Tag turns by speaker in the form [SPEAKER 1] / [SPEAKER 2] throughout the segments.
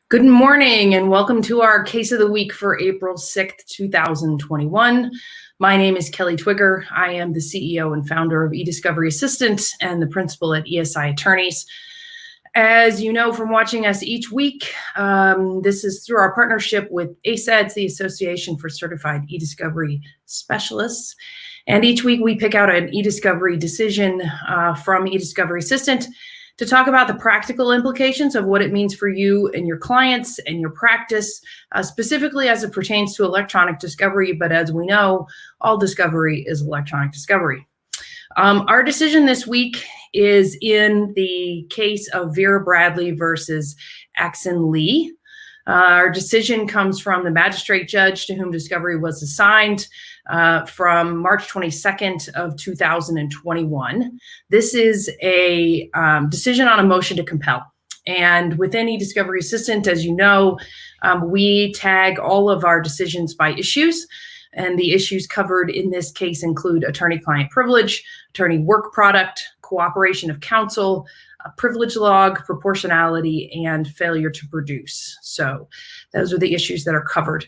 [SPEAKER 1] Good morning and welcome to our case of the week for April 6th, 2021. My name is Kelly Twigger. I am the CEO and founder of eDiscovery Assistant and the principal at ESI Attorneys. As you know from watching us each week, this is through our partnership with ACEDS, the Association for Certified eDiscovery Specialists. And each week we pick out an eDiscovery decision from eDiscovery Assistant to talk about the practical implications of what it means for you and your clients and your practice, specifically as it pertains to electronic discovery. But as we know, all discovery is electronic discovery. Our decision this week is in the case of Vera Bradley versus Axon Lee. Our decision comes from the magistrate judge to whom discovery was assigned from March 22nd of 2021. This is a decision on a motion to compel. And within eDiscovery Assistant, as you know, we tag all of our decisions by issues. And the issues covered in this case include attorney-client privilege, attorney work product, cooperation of counsel, privilege log, proportionality, and failure to produce. So those are the issues that are covered.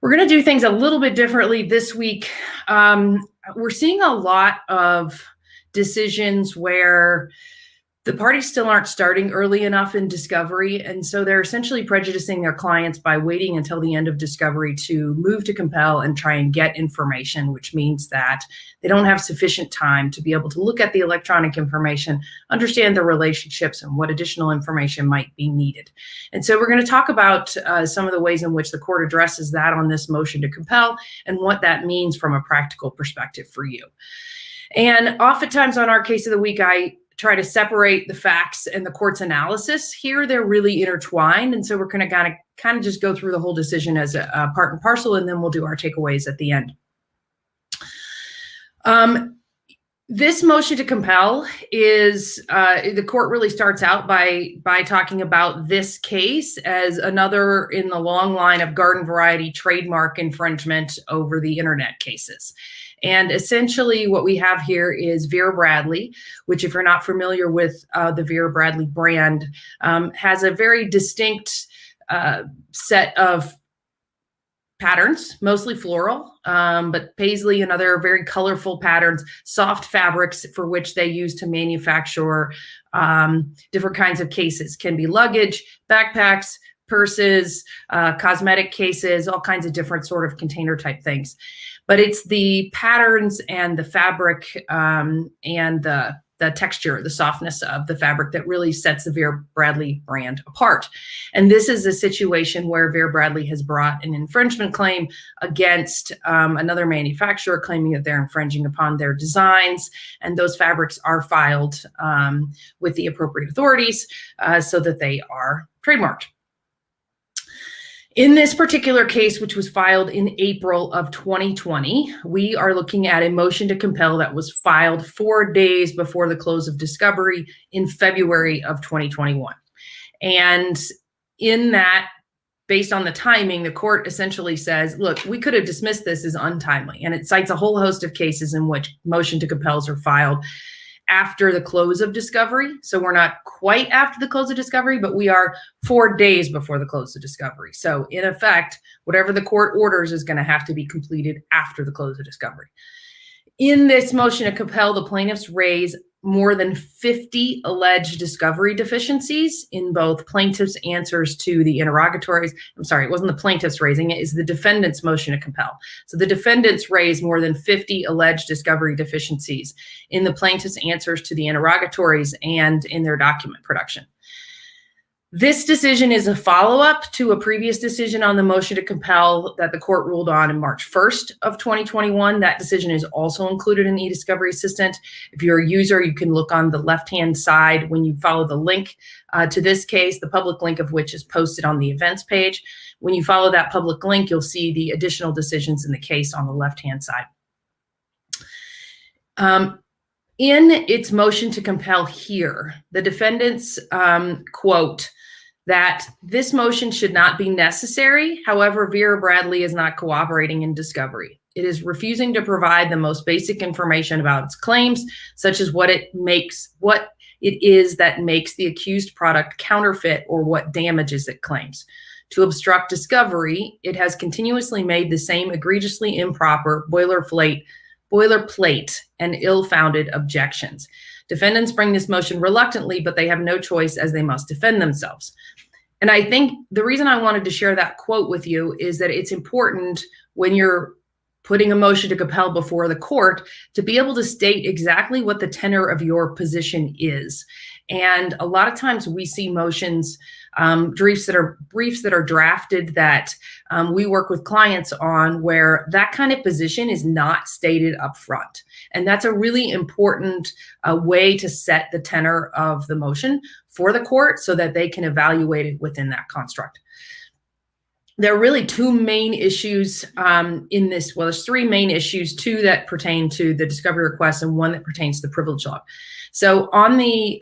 [SPEAKER 1] We're going to do things a little bit differently this week. We're seeing a lot of decisions where the parties still aren't starting early enough in discovery, and so they're essentially prejudicing their clients by waiting until the end of discovery to move to compel and try and get information, which means that they don't have sufficient time to be able to look at the electronic information, understand the relationships, and what additional information might be needed. And so we're going to talk about some of the ways in which the court addresses that on this motion to compel and what that means from a practical perspective for you. And oftentimes on our case of the week, I try to separate the facts and the court's analysis. Here, they're really intertwined. And so we're going to kind of just go through the whole decision as a part and parcel, and then we'll do our takeaways at the end. This motion to compel is, the court really starts out by talking about this case as another in the long line of garden variety trademark infringement over the internet cases. And essentially what we have here is Vera Bradley, which if you're not familiar with the Vera Bradley brand, has a very distinct set of patterns, mostly floral, but paisley and other very colorful patterns, soft fabrics for which they use to manufacture different kinds of cases. Can be luggage, backpacks, purses, cosmetic cases, all kinds of different sort of container type things. But it's the patterns and the fabric and the texture, the softness of the fabric that really sets the Vera Bradley brand apart. And this is a situation where Vera Bradley has brought an infringement claim against another manufacturer, claiming that they're infringing upon their designs. And those fabrics are filed with the appropriate authorities so that they are trademarked. In this particular case, which was filed in April of 2020, we are looking at a motion to compel that was filed 4 days before the close of discovery in February of 2021. And in that, based on the timing, the court essentially says, look, we could have dismissed this as untimely. And it cites a whole host of cases in which motion to compels are filed after the close of discovery. So we're not quite after the close of discovery, but we are 4 days before the close of discovery. So in effect, whatever the court orders is going to have to be completed after the close of discovery. In this motion to compel, the plaintiffs raise more than 50 alleged discovery deficiencies in both plaintiffs' answers to the interrogatories. I'm sorry, it wasn't the plaintiffs raising it, it's the defendant's motion to compel. So the defendants raised more than 50 alleged discovery deficiencies in the plaintiffs' answers to the interrogatories and in their document production. This decision is a follow-up to a previous decision on the motion to compel that the court ruled on in March 1st of 2021. That decision is also included in eDiscovery Assistant. If you're a user, you can look on the left-hand side when you follow the link to this case, the public link of which is posted on the events page. When you follow that public link, you'll see the additional decisions in the case on the left-hand side. In its motion to compel here, the defendants quote, that this motion should not be necessary. However, Vera Bradley is not cooperating in discovery. It is refusing to provide the most basic information about its claims, such as what it is that makes the accused product counterfeit or what damages it claims. To obstruct discovery, it has continuously made the same egregiously improper boilerplate and ill-founded objections. Defendants bring this motion reluctantly, but they have no choice as they must defend themselves. And I think the reason I wanted to share that quote with you is that it's important when you're putting a motion to compel before the court to be able to state exactly what the tenor of your position is. And a lot of times we see motions, briefs that are drafted that we work with clients on where that kind of position is not stated up front. And that's a really important way to set the tenor of the motion for the court so that they can evaluate it within that construct. There are really two main issues in this. Well, there's three main issues, two that pertain to the discovery request and one that pertains to the privilege log. So on the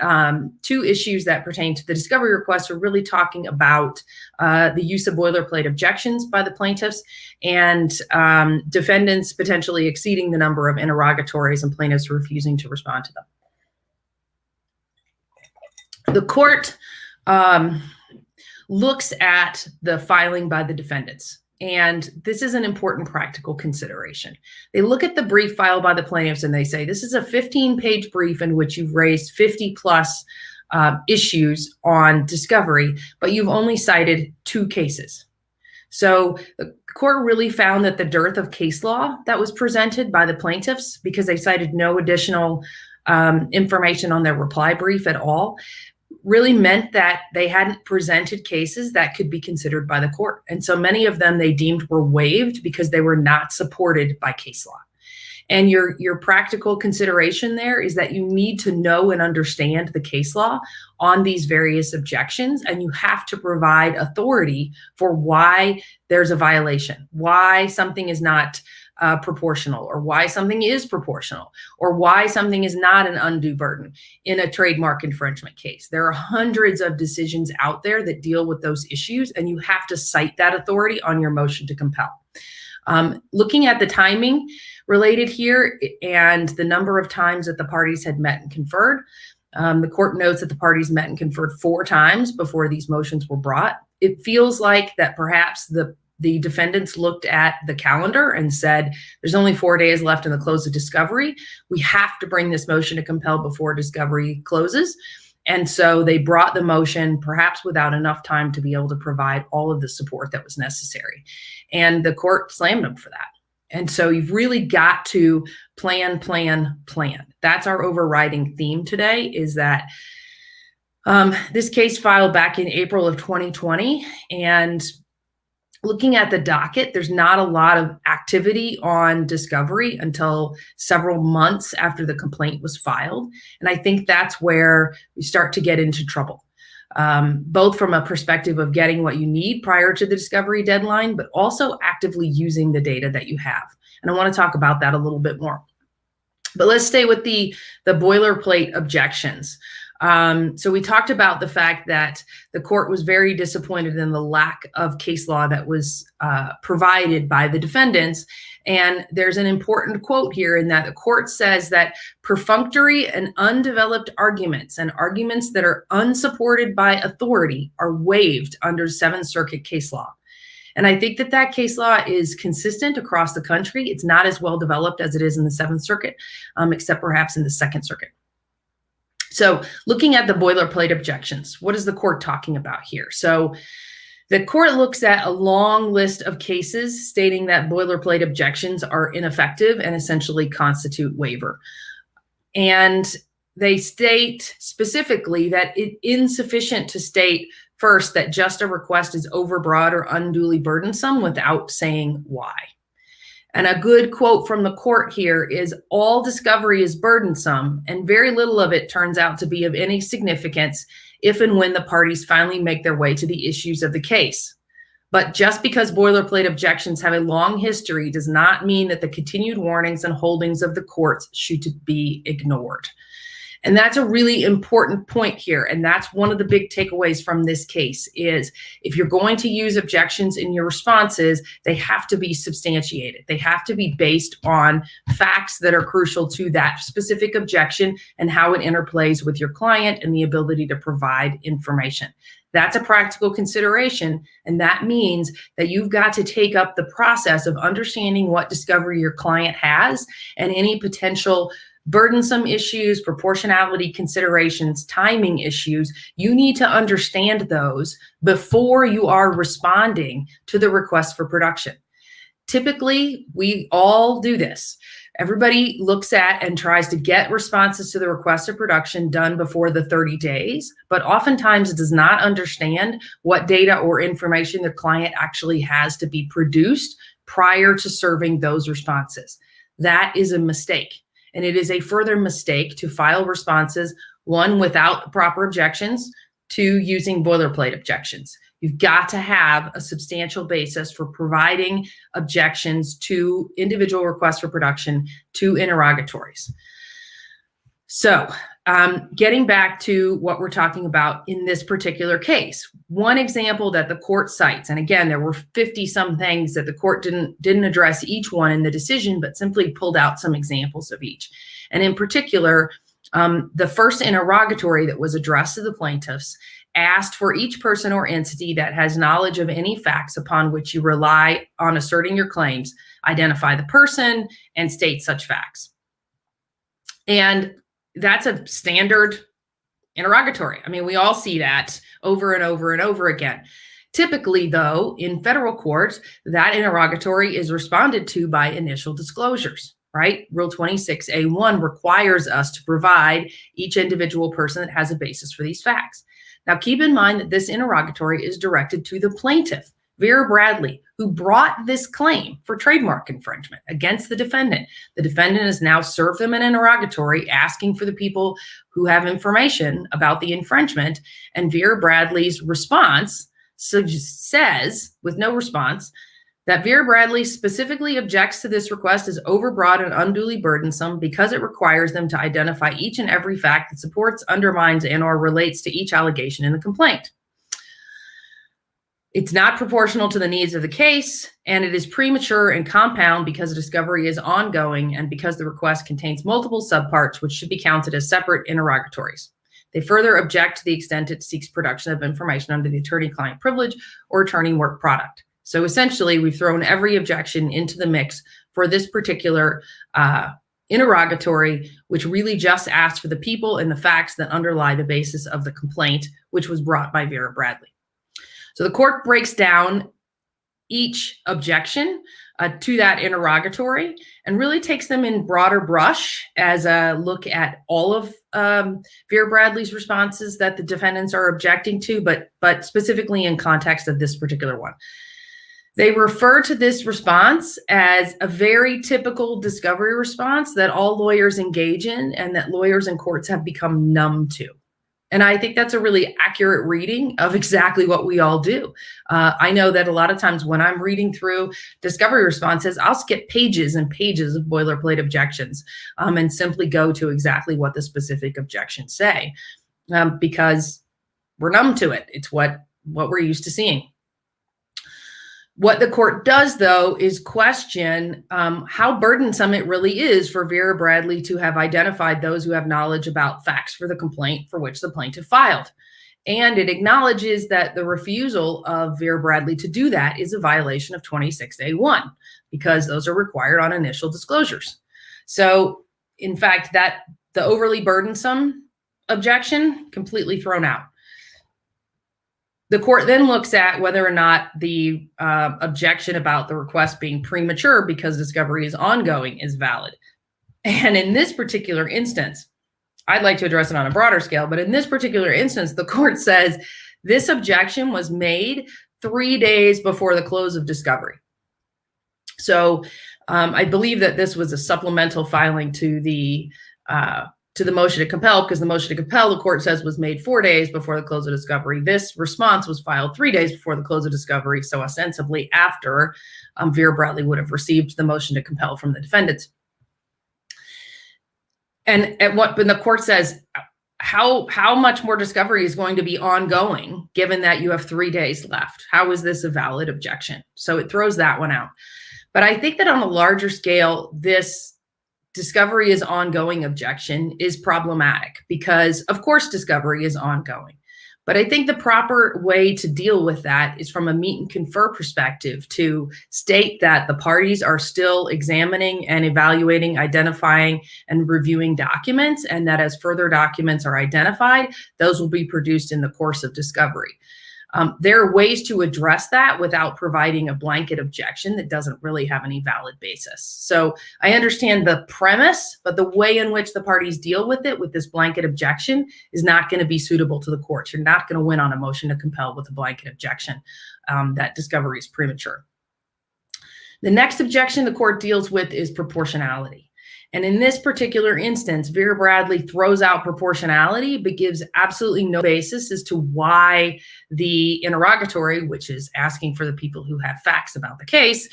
[SPEAKER 1] two issues that pertain to the discovery request, we're really talking about the use of boilerplate objections by the plaintiffs and defendants potentially exceeding the number of interrogatories and plaintiffs refusing to respond to them. The court looks at the filing by the defendants. And this is an important practical consideration. They look at the brief filed by the plaintiffs and they say, this is a 15-page brief in which you've raised 50 plus issues on discovery, but you've only cited 2 cases. So the court really found that the dearth of case law that was presented by the plaintiffs, because they cited no additional information on their reply brief at all, really meant that they hadn't presented cases that could be considered by the court. And so many of them they deemed were waived because they were not supported by case law. And your practical consideration there is that you need to know and understand the case law on these various objections, and you have to provide authority for why there's a violation, why something is not proportional, or why something is proportional, or why something is not an undue burden in a trademark infringement case. There are hundreds of decisions out there that deal with those issues, and you have to cite that authority on your motion to compel. Looking at the timing related here and the number of times that the parties had met and conferred, the court notes that the parties met and conferred 4 times before these motions were brought. It feels like that perhaps the defendants looked at the calendar and said, there's only 4 days left in the close of discovery. We have to bring this motion to compel before discovery closes. And so they brought the motion perhaps without enough time to be able to provide all of the support that was necessary. And the court slammed them for that. And so you've really got to plan, plan, plan. That's our overriding theme today, is that this case filed back in April of 2020, and looking at the docket, there's not a lot of activity on discovery until several months after the complaint was filed. And I think that's where we start to get into trouble, both from a perspective of getting what you need prior to the discovery deadline, but also actively using the data that you have. And I want to talk about that a little bit more. But let's stay with the boilerplate objections. So we talked about the fact that the court was very disappointed in the lack of case law that was provided by the defendants. And there's an important quote here in that the court says that perfunctory and undeveloped arguments and arguments that are unsupported by authority are waived under Seventh Circuit case law. And I think that that case law is consistent across the country. It's not as well developed as it is in the Seventh Circuit, except perhaps in the Second Circuit. So looking at the boilerplate objections, what is the court talking about here? So the court looks at a long list of cases stating that boilerplate objections are ineffective and essentially constitute waiver. And they state specifically that it's insufficient to state first that just a request is overbroad or unduly burdensome without saying why. And a good quote from the court here is, all discovery is burdensome, and very little of it turns out to be of any significance if and when the parties finally make their way to the issues of the case. But just because boilerplate objections have a long history does not mean that the continued warnings and holdings of the courts should be ignored. And that's a really important point here. And that's one of the big takeaways from this case is if you're going to use objections in your responses, they have to be substantiated. They have to be based on facts that are crucial to that specific objection and how it interplays with your client and the ability to provide information. That's a practical consideration. And that means that you've got to take up the process of understanding what discovery your client has and any potential burdensome issues, proportionality considerations, timing issues. You need to understand those before you are responding to the request for production. Typically, we all do this. Everybody looks at and tries to get responses to the request of production done before the 30 days, but oftentimes does not understand what data or information the client actually has to be produced prior to serving those responses. That is a mistake. And it is a further mistake to file responses, one, without proper objections, two, using boilerplate objections. You've got to have a substantial basis for providing objections to individual requests for production to interrogatories. So getting back to what we're talking about in this particular case, one example that the court cites, and again, there were 50 some things that the court didn't address each one in the decision, but simply pulled out some examples of each. And in particular, the first interrogatory that was addressed to the plaintiffs asked for each person or entity that has knowledge of any facts upon which you rely on asserting your claims, identify the person and state such facts. And that's a standard interrogatory. I mean, we all see that over and over and over again. Typically, though, in federal court, that interrogatory is responded to by initial disclosures, right? Rule 26A1 requires us to provide each individual person that has a basis for these facts. Now, keep in mind that this interrogatory is directed to the plaintiff, Vera Bradley, who brought this claim for trademark infringement against the defendant. The defendant has now served them an interrogatory asking for the people who have information about the infringement. And Vera Bradley's response says, with no response, that Vera Bradley specifically objects to this request as overbroad and unduly burdensome because it requires them to identify each and every fact that supports, undermines, and/or relates to each allegation in the complaint. It's not proportional to the needs of the case, and it is premature and compound because discovery is ongoing and because the request contains multiple subparts which should be counted as separate interrogatories. They further object to the extent it seeks production of information under the attorney-client privilege or attorney work product. So essentially, we've thrown every objection into the mix for this particular interrogatory, which really just asks for the people and the facts that underlie the basis of the complaint, which was brought by Vera Bradley. So the court breaks down each objection to that interrogatory and really takes them in broader brush as a look at all of Vera Bradley's responses that the defendants are objecting to, but specifically in context of this particular one. They refer to this response as a very typical discovery response that all lawyers engage in and that lawyers and courts have become numb to. And I think that's a really accurate reading of exactly what we all do. I know that a lot of times when I'm reading through discovery responses, I'll skip pages and pages of boilerplate objections and simply go to exactly what the specific objections say because we're numb to it. It's what we're used to seeing. What the court does, though, is question how burdensome it really is for Vera Bradley to have identified those who have knowledge about facts for the complaint for which the plaintiff filed. And it acknowledges that the refusal of Vera Bradley to do that is a violation of 26A1 because those are required on initial disclosures. So, in fact, that the overly burdensome objection completely thrown out. The court then looks at whether or not the objection about the request being premature because discovery is ongoing is valid. And in this particular instance, I'd like to address it on a broader scale, but in this particular instance, the court says this objection was made 3 days before the close of discovery. So I believe that this was a supplemental filing to the motion to compel, because the motion to compel, the court says, was made 4 days before the close of discovery. This response was filed 3 days before the close of discovery, so ostensibly after Vera Bradley would have received the motion to compel from the defendants. And when the court says, how much more discovery is going to be ongoing given that you have 3 days left? How is this a valid objection? So it throws that one out. But I think that on a larger scale, this discovery is ongoing objection is problematic because, of course, discovery is ongoing. But I think the proper way to deal with that is from a meet and confer perspective to state that the parties are still examining and evaluating, identifying, and reviewing documents, and that as further documents are identified, those will be produced in the course of discovery. There are ways to address that without providing a blanket objection that doesn't really have any valid basis. So I understand the premise, but the way in which the parties deal with it with this blanket objection is not going to be suitable to the courts. You're not going to win on a motion to compel with a blanket objection that discovery is premature. The next objection the court deals with is proportionality. And in this particular instance, Vera Bradley throws out proportionality, but gives absolutely no basis as to why the interrogatory, which is asking for the people who have facts about the case,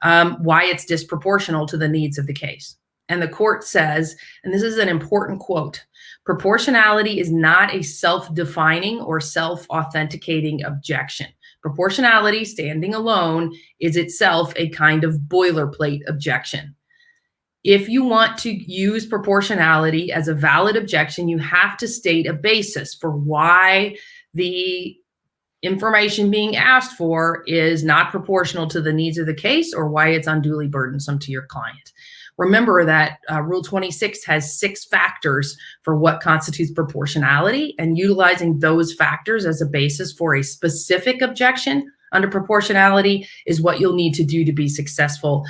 [SPEAKER 1] why it's disproportional to the needs of the case. And the court says, and this is an important quote, proportionality is not a self-defining or self-authenticating objection. Proportionality, standing alone, is itself a kind of boilerplate objection. If you want to use proportionality as a valid objection, you have to state a basis for why the information being asked for is not proportional to the needs of the case or why it's unduly burdensome to your client. Remember that Rule 26 has 6 factors for what constitutes proportionality, and utilizing those factors as a basis for a specific objection under proportionality is what you'll need to do to be successful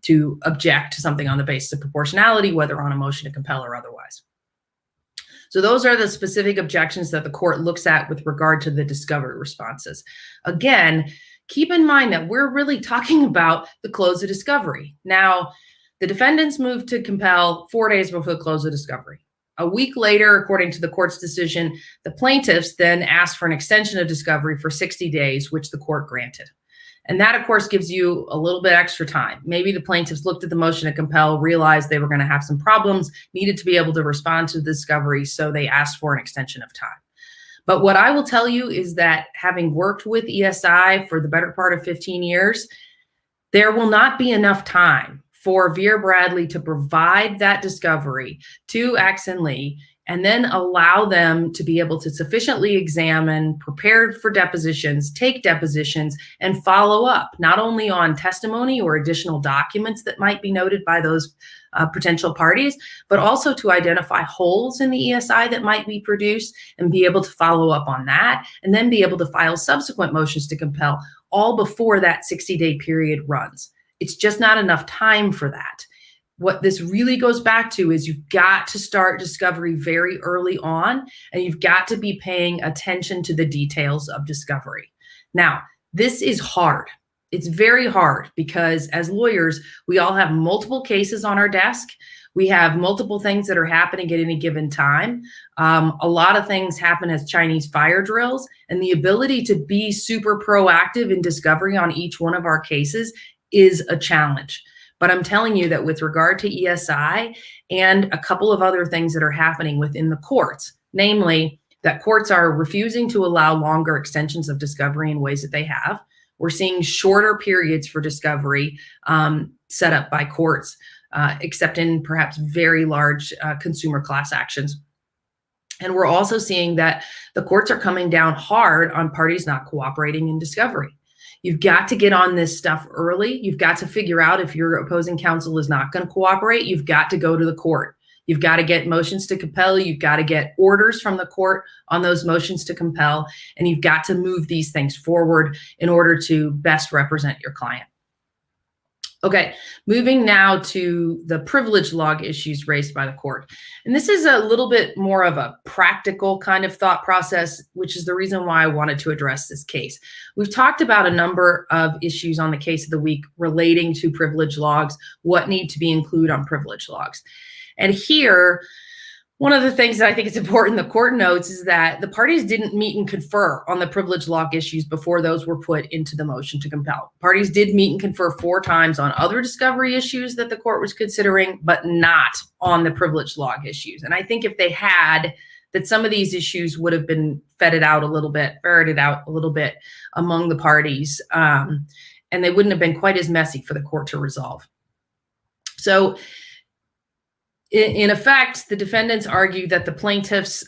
[SPEAKER 1] to object to something on the basis of proportionality, whether on a motion to compel or otherwise. So those are the specific objections that the court looks at with regard to the discovery responses. Again, keep in mind that we're really talking about the close of discovery. Now, the defendants moved to compel 4 days before the close of discovery. A week later, according to the court's decision, the plaintiffs then asked for an extension of discovery for 60 days, which the court granted. And that, of course, gives you a little bit extra time. Maybe the plaintiffs looked at the motion to compel, realized they were going to have some problems, needed to be able to respond to the discovery, so they asked for an extension of time. But what I will tell you is that having worked with ESI for the better part of 15 years, there will not be enough time for Vera Bradley to provide that discovery to 𝐀𝐢𝐿 and Lee, and then allow them to be able to sufficiently examine, prepare for depositions, take depositions, and follow up, not only on testimony or additional documents that might be noted by those potential parties, but also to identify holes in the ESI that might be produced and be able to follow up on that, and then be able to file subsequent motions to compel all before that 60-day period runs. It's just not enough time for that. What this really goes back to is you've got to start discovery very early on, and you've got to be paying attention to the details of discovery. Now, this is hard. It's very hard because as lawyers, we all have multiple cases on our desk. We have multiple things that are happening at any given time. A lot of things happen as Chinese fire drills, and the ability to be super proactive in discovery on each one of our cases is a challenge. But I'm telling you that with regard to ESI and a couple of other things that are happening within the courts, namely that courts are refusing to allow longer extensions of discovery in ways that they have. We're seeing shorter periods for discovery set up by courts, except in perhaps very large consumer class actions. And we're also seeing that the courts are coming down hard on parties not cooperating in discovery. You've got to get on this stuff early. You've got to figure out if your opposing counsel is not going to cooperate. You've got to go to the court. You've got to get motions to compel. You've got to get orders from the court on those motions to compel. And you've got to move these things forward in order to best represent your client. Okay, moving now to the privilege log issues raised by the court. And this is a little bit more of a practical kind of thought process, which is the reason why I wanted to address this case. We've talked about a number of issues on the case of the week relating to privilege logs, what need to be included on privilege logs. And here, One of the things that I think is important the court notes is that the parties didn't meet and confer on the privilege log issues before those were put into the motion to compel. Parties did meet and confer 4 times on other discovery issues that the court was considering, but not on the privilege log issues. And I think if they had, that some of these issues would have been ferreted out a little bit among the parties, and they wouldn't have been quite as messy for the court to resolve. So in effect, the defendants argue that the plaintiffs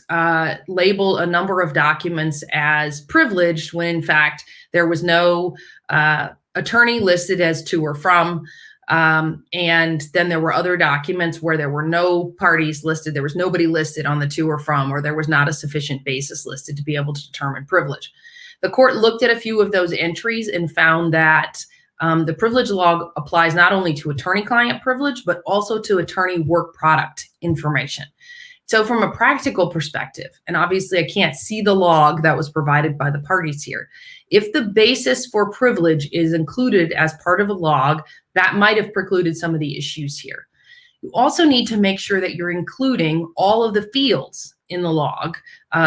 [SPEAKER 1] labeled a number of documents as privileged when in fact there was no attorney listed as to or from, and then there were other documents where there were no parties listed, there was nobody listed on the to or from, or there was not a sufficient basis listed to be able to determine privilege. The court looked at a few of those entries and found that the privilege log applies not only to attorney-client privilege, but also to attorney work product information. So from a practical perspective, and obviously I can't see the log that was provided by the parties here, if the basis for privilege is included as part of a log, that might have precluded some of the issues here. You also need to make sure that you're including all of the fields in the log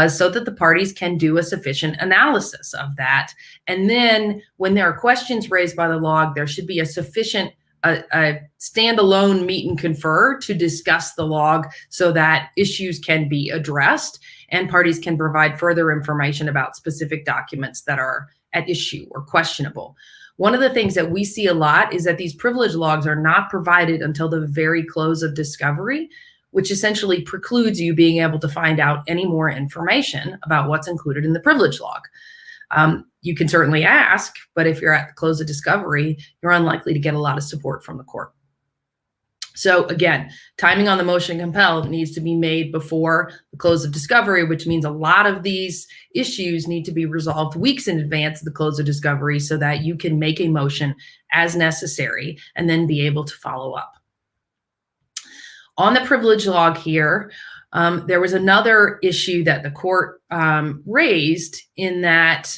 [SPEAKER 1] so that the parties can do a sufficient analysis of that. And then when there are questions raised by the log, there should be a sufficient a standalone meet and confer to discuss the log so that issues can be addressed and parties can provide further information about specific documents that are at issue or questionable. One of the things that we see a lot is that these privilege logs are not provided until the very close of discovery, which essentially precludes you being able to find out any more information about what's included in the privilege log. You can certainly ask, but if you're at the close of discovery, you're unlikely to get a lot of support from the court. So again, timing on the motion to compel needs to be made before the close of discovery, which means a lot of these issues need to be resolved weeks in advance of the close of discovery so that you can make a motion as necessary and then be able to follow up. On the privilege log here, there was another issue that the court raised in that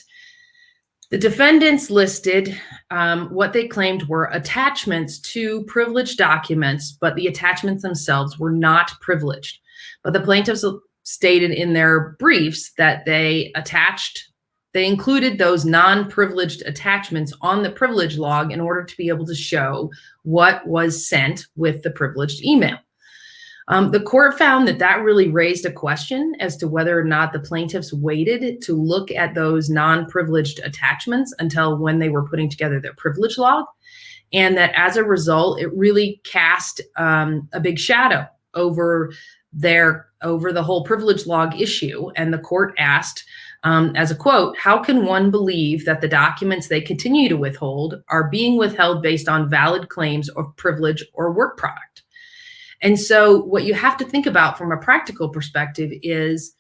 [SPEAKER 1] the defendants listed what they claimed were attachments to privileged documents, but the attachments themselves were not privileged. But the plaintiffs stated in their briefs that they included those non-privileged attachments on the privilege log in order to be able to show what was sent with the privileged email. The court found that that really raised a question as to whether or not the plaintiffs waited to look at those non-privileged attachments until when they were putting together their privilege log, and that as a result, it really cast a big shadow over the whole privilege log issue. And the court asked, as a quote, "How can one believe that the documents they continue to withhold are being withheld based on valid claims of privilege or work product?" And so what you have to think about from a practical perspective is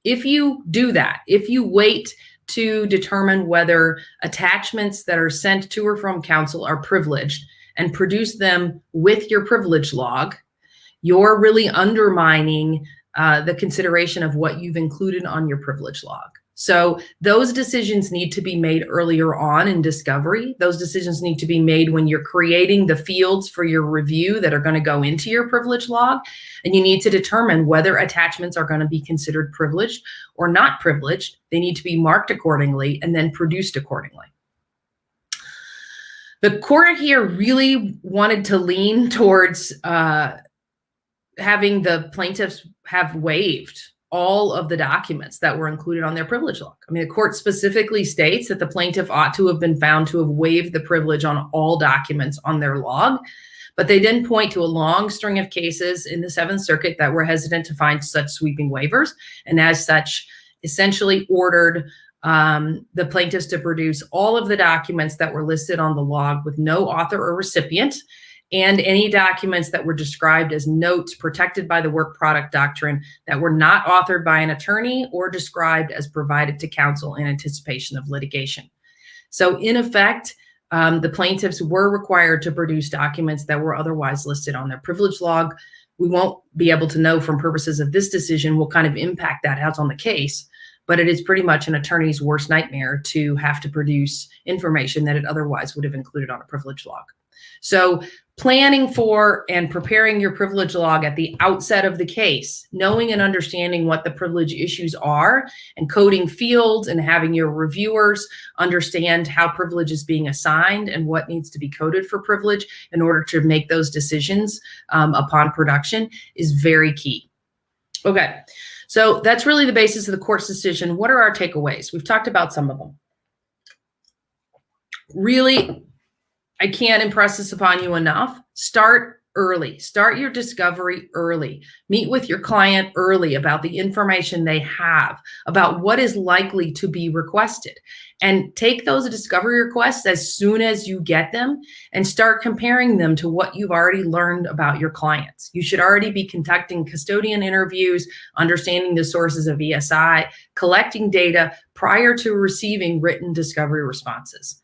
[SPEAKER 1] if you do that, if you wait to determine whether attachments that are sent to or from counsel are privileged and produce them with your privilege log, you're really undermining the consideration of what you've included on your privilege log. So those decisions need to be made earlier on in discovery. Those decisions need to be made when you're creating the fields for your review that are going to go into your privilege log. And you need to determine whether attachments are going to be considered privileged or not privileged. They need to be marked accordingly and then produced accordingly. The court here really wanted to lean towards having the plaintiffs have waived all of the documents that were included on their privilege log. I mean, the court specifically states that the plaintiff ought to have been found to have waived the privilege on all documents on their log, but they didn't point to a long string of cases in the Seventh Circuit that were hesitant to find such sweeping waivers, and as such, essentially ordered the plaintiffs to produce all of the documents that were listed on the log with no author or recipient, and any documents that were described as notes protected by the work product doctrine that were not authored by an attorney or described as provided to counsel in anticipation of litigation. So in effect, the plaintiffs were required to produce documents that were otherwise listed on their privilege log. We won't be able to know from purposes of this decision what kind of impact that has on the case, but it is pretty much an attorney's worst nightmare to have to produce information that it otherwise would have included on a privilege log. So planning for and preparing your privilege log at the outset of the case, knowing and understanding what the privilege issues are, and coding fields and having your reviewers understand how privilege is being assigned and what needs to be coded for privilege in order to make those decisions upon production is very key. Okay, so that's really the basis of the court's decision. What are our takeaways? We've talked about some of them. Really, I can't impress this upon you enough. Start early. Start your discovery early. Meet with your client early about the information they have, about what is likely to be requested. And take those discovery requests as soon as you get them and start comparing them to what you've already learned about your clients. You should already be conducting custodian interviews, understanding the sources of ESI, collecting data prior to receiving written discovery responses.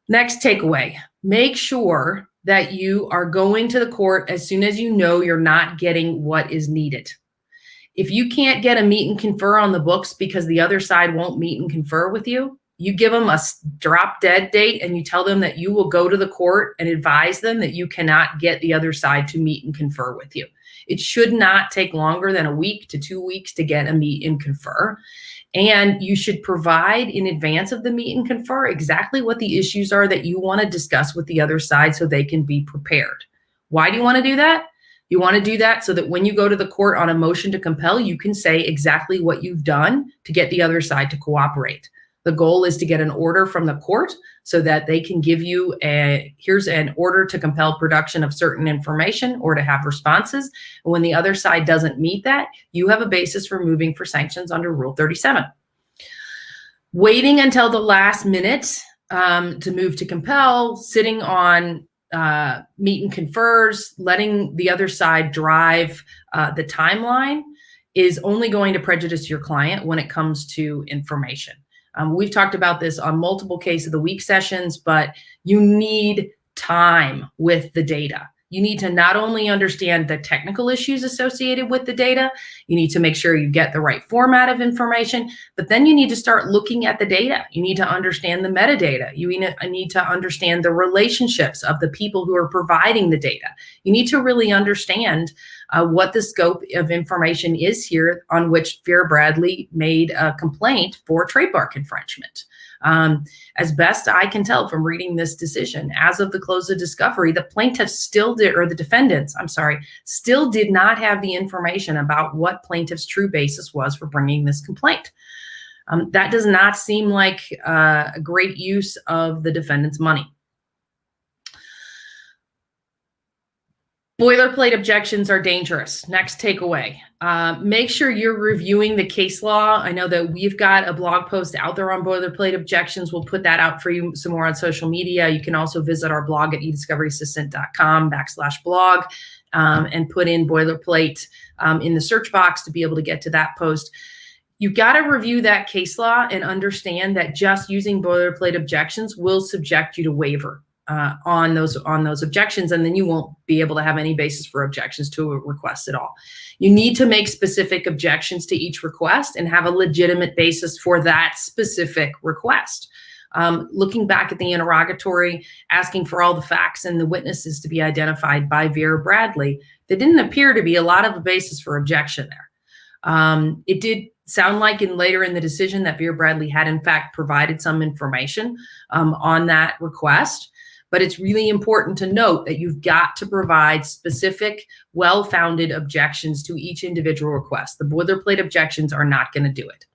[SPEAKER 1] Next takeaway, make sure that you are going to the court as soon as you know you're not getting what is needed. If you can't get a meet and confer on the books because the other side won't meet and confer with you, you give them a drop dead date and you tell them that you will go to the court and advise them that you cannot get the other side to meet and confer with you. It should not take longer than a week to 2 weeks to get a meet and confer. And you should provide in advance of the meet and confer exactly what the issues are that you want to discuss with the other side so they can be prepared. Why do you want to do that? You want to do that so that when you go to the court on a motion to compel, you can say exactly what you've done to get the other side to cooperate. The goal is to get an order from the court so that they can give you here's an order to compel production of certain information or to have responses. And when the other side doesn't meet that, you have a basis for moving for sanctions under Rule 37. Waiting until the last minute to move to compel, sitting on meet and confers, letting the other side drive the timeline is only going to prejudice your client when it comes to information. We've talked about this on multiple case of the week sessions, but you need time with the data. You need to not only understand the technical issues associated with the data, you need to make sure you get the right format of information, but then you need to start looking at the data. You need to understand the metadata. You need to understand the relationships of the people who are providing the data. You need to really understand what the scope of information is here on which Vera Bradley made a complaint for trademark infringement. As best I can tell from reading this decision, as of the close of discovery, the plaintiffs still did, or the defendants, I'm sorry, still did not have the information about what plaintiff's true basis was for bringing this complaint. That does not seem like a great use of the defendant's money. Boilerplate objections are dangerous. Next takeaway. Make sure you're reviewing the case law. I know that we've got a blog post out there on boilerplate objections. We'll put that out for you some more on social media. You can also visit our blog at eDiscoveryAssistant.com/blog and put in boilerplate in the search box to be able to get to that post. You've got to review that case law and understand that just using boilerplate objections will subject you to waiver on those objections, and then you won't be able to have any basis for objections to a request at all. You need to make specific objections to each request and have a legitimate basis for that specific request. Looking back at the interrogatory, asking for all the facts and the witnesses to be identified by Vera Bradley, there didn't appear to be a lot of a basis for objection there. It did sound like later in the decision that Vera Bradley had in fact provided some information on that request. But it's really important to note that you've got to provide specific, well-founded objections to each individual request. The boilerplate objections are not going to do it.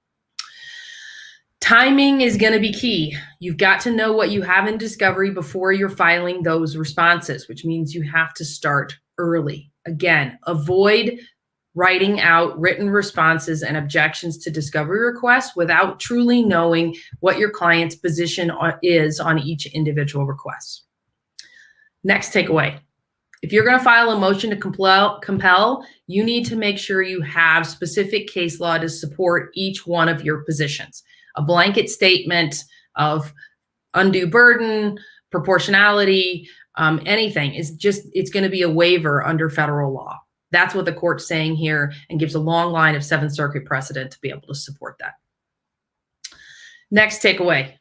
[SPEAKER 1] Timing is going to be key. You've got to know what you have in discovery before you're filing those responses, which means you have to start early. Again, avoid writing out written responses and objections to discovery requests without truly knowing what your client's position is on each individual request. Next takeaway. If you're going to file a motion to compel, you need to make sure you have specific case law to support each one of your positions. A blanket statement of undue burden, proportionality, anything is it's going to be a waiver under federal law. That's what the court's saying here, and gives a long line of Seventh Circuit precedent to be able to support that. Next takeaway.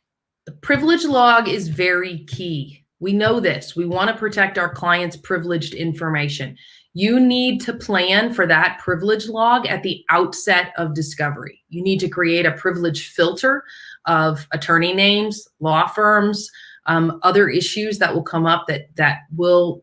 [SPEAKER 1] The privilege log is very key. We know this. We want to protect our clients' privileged information. You need to plan for that privilege log at the outset of discovery. You need to create a privilege filter of attorney names, law firms, other issues that will come up that will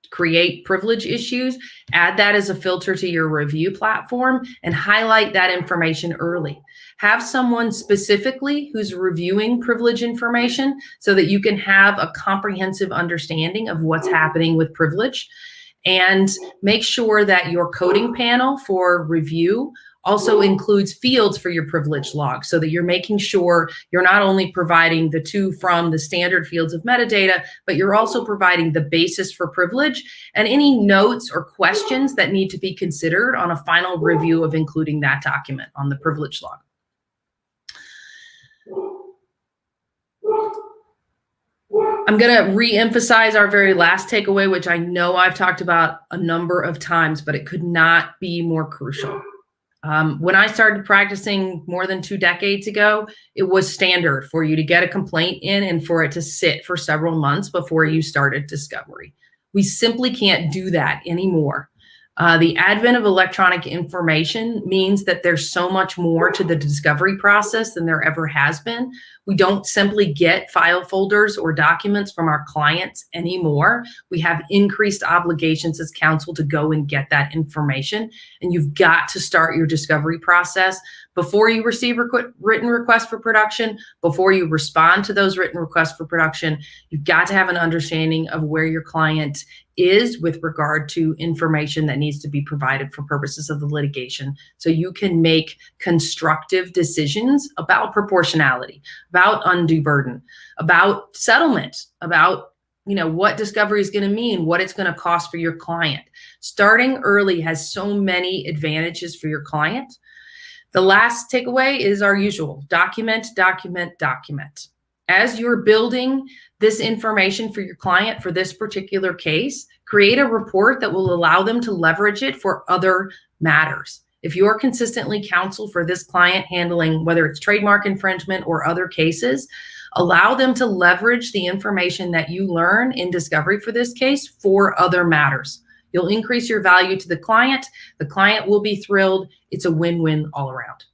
[SPEAKER 1] create privilege issues. Add that as a filter to your review platform and highlight that information early. Have someone specifically who's reviewing privilege information so that you can have a comprehensive understanding of what's happening with privilege. And make sure that your coding panel for review also includes fields for your privilege log so that you're making sure you're not only providing the to, from, the standard fields of metadata, but you're also providing the basis for privilege and any notes or questions that need to be considered on a final review of including that document on the privilege log. I'm going to re-emphasize our very last takeaway, which I know I've talked about a number of times, but it could not be more crucial. When I started practicing more than 2 decades ago, it was standard for you to get a complaint in and for it to sit for several months before you started discovery. We simply can't do that anymore. The advent of electronic information means that there's so much more to the discovery process than there ever has been. We don't simply get file folders or documents from our clients anymore. We have increased obligations as counsel to go and get that information. And you've got to start your discovery process before you receive written requests for production, before you respond to those written requests for production. You've got to have an understanding of where your client is with regard to information that needs to be provided for purposes of the litigation, so you can make constructive decisions about proportionality, about undue burden, about settlement, about what discovery is going to mean, what it's going to cost for your client. Starting early has so many advantages for your client. The last takeaway is our usual: document, document, document. As you're building this information for your client for this particular case, create a report that will allow them to leverage it for other matters. If you're consistently counsel for this client handling whether it's trademark infringement or other cases, allow them to leverage the information that you learn in discovery for this case for other matters. You'll increase your value to the client. The client will be thrilled. It's a win-win all around.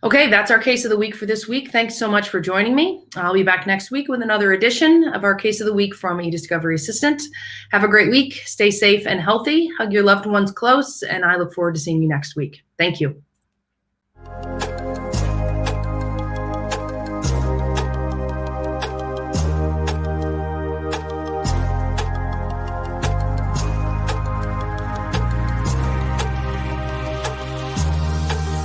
[SPEAKER 1] Okay, that's our case of the week for this week. Thanks so much for joining me. I'll be back next week with another edition of our case of the week from eDiscovery Assistant. Have a great week. Stay safe and healthy. Hug your loved ones close, and I look forward to seeing you next week. Thank you.